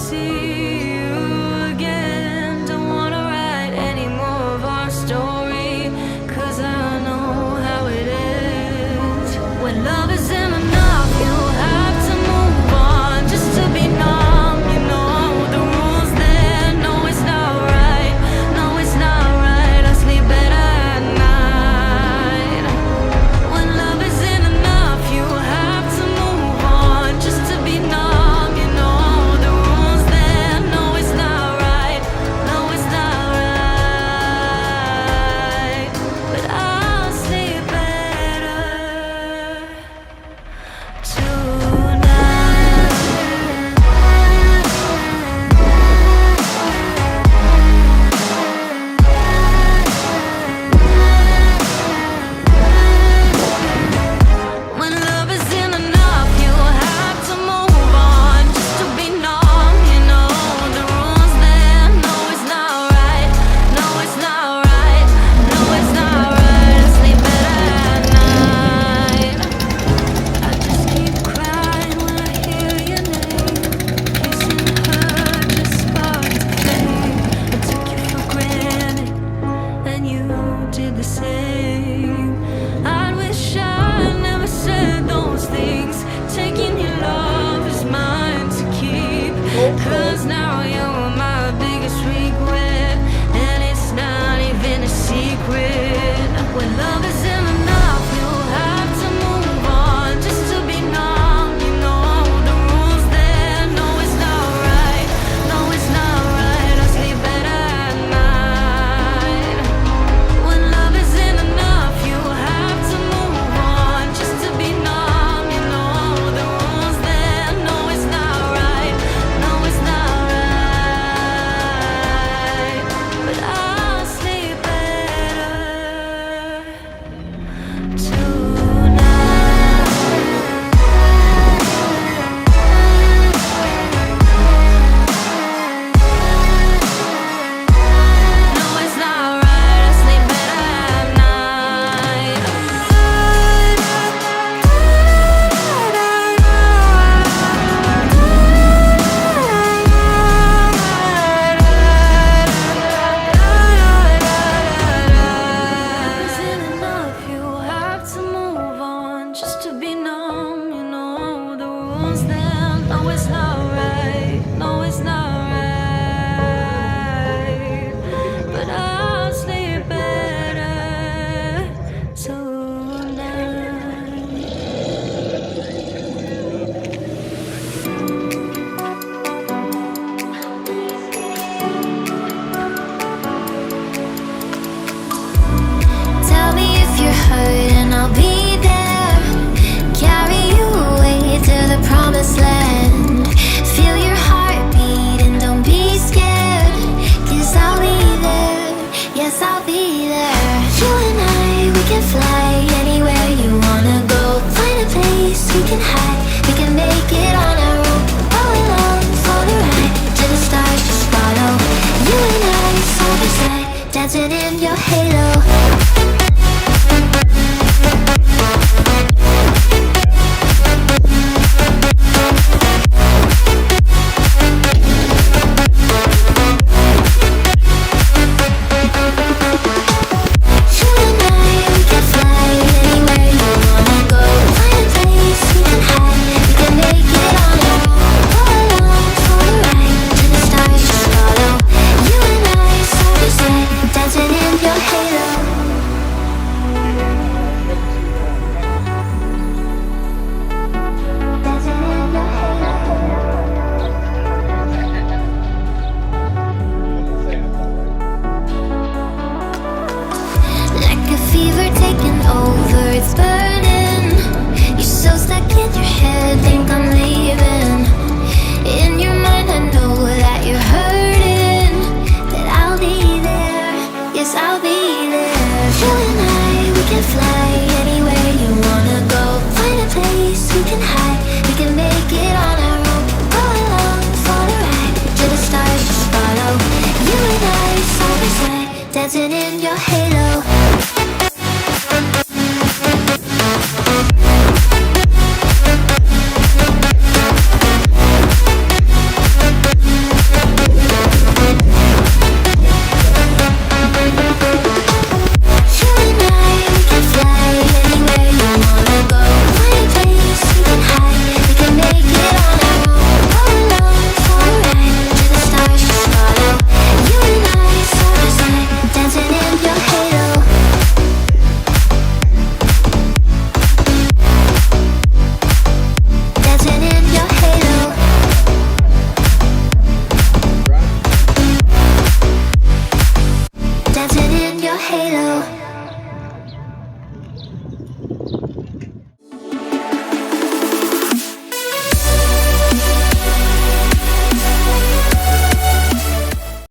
see you again. Don't wanna write any more of our story, 'cause I know how it is. When love isn't enough, you'll have to move on just to be numb. You know the rules there. No, it's not right. No, it's not right. I sleep better at night. When love isn't enough, you have to move on just to be numb. You know the rules there. No, it's not right. No, it's not right. But I'll sleep better tonight. When love isn't enough, you have to move on just to be numb. You know the rules there. No, it's not right. No, it's not right. No, it's not right. I sleep better at night. I just keep crying when I hear your name. Kissing her just sparked a flame. I took you for granted, and you did the same. I wish I never said those things. Taking your love is mine to keep, 'cause now you're my biggest regret, and it's not even a secret. When love isn't enough, you'll have to move on just to be numb. You know the rules there. No, it's not right. No, it's not right. I sleep better at night. When love isn't enough, you have to move on just to be numb. You know the rules there. No, it's not right. No, it's not right. But I'll sleep better tonight. No, it's not right. I sleep better at night. Isn't enough, you have to move on just to be numb. You know the rules then. No, it's not right. No, it's not right. But I'll sleep better tonight. Tell me if you're hurt and I'll be there. Carry you away to the promised land. Feel your heartbeat and don't be scared, 'cause I'll be there. Yes, I'll be there. You and I, we can fly anywhere you wanna go. Find a place we can hide. We can make it on our own. Go along for the ride to the stars, just follow. You and I, side by side, dancing in your halo. You and I, we can fly anywhere you wanna go. Find a place we can hide. We can make it on our own. Go along for the ride to the stars, just follow. You and I, side by side, dancing in your halo. Dancing in your halo. Like a fever taking over, it's burning. You're so stuck in your head, think I'm leaving. In your mind, I know that you're hurting. That I'll be there, yes, I'll be there. You and I, we can fly anywhere you wanna go. Find a place we can hide. We can make it on our own. Go along for the ride to the stars, just follow. You and I, side by side, dancing in your halo.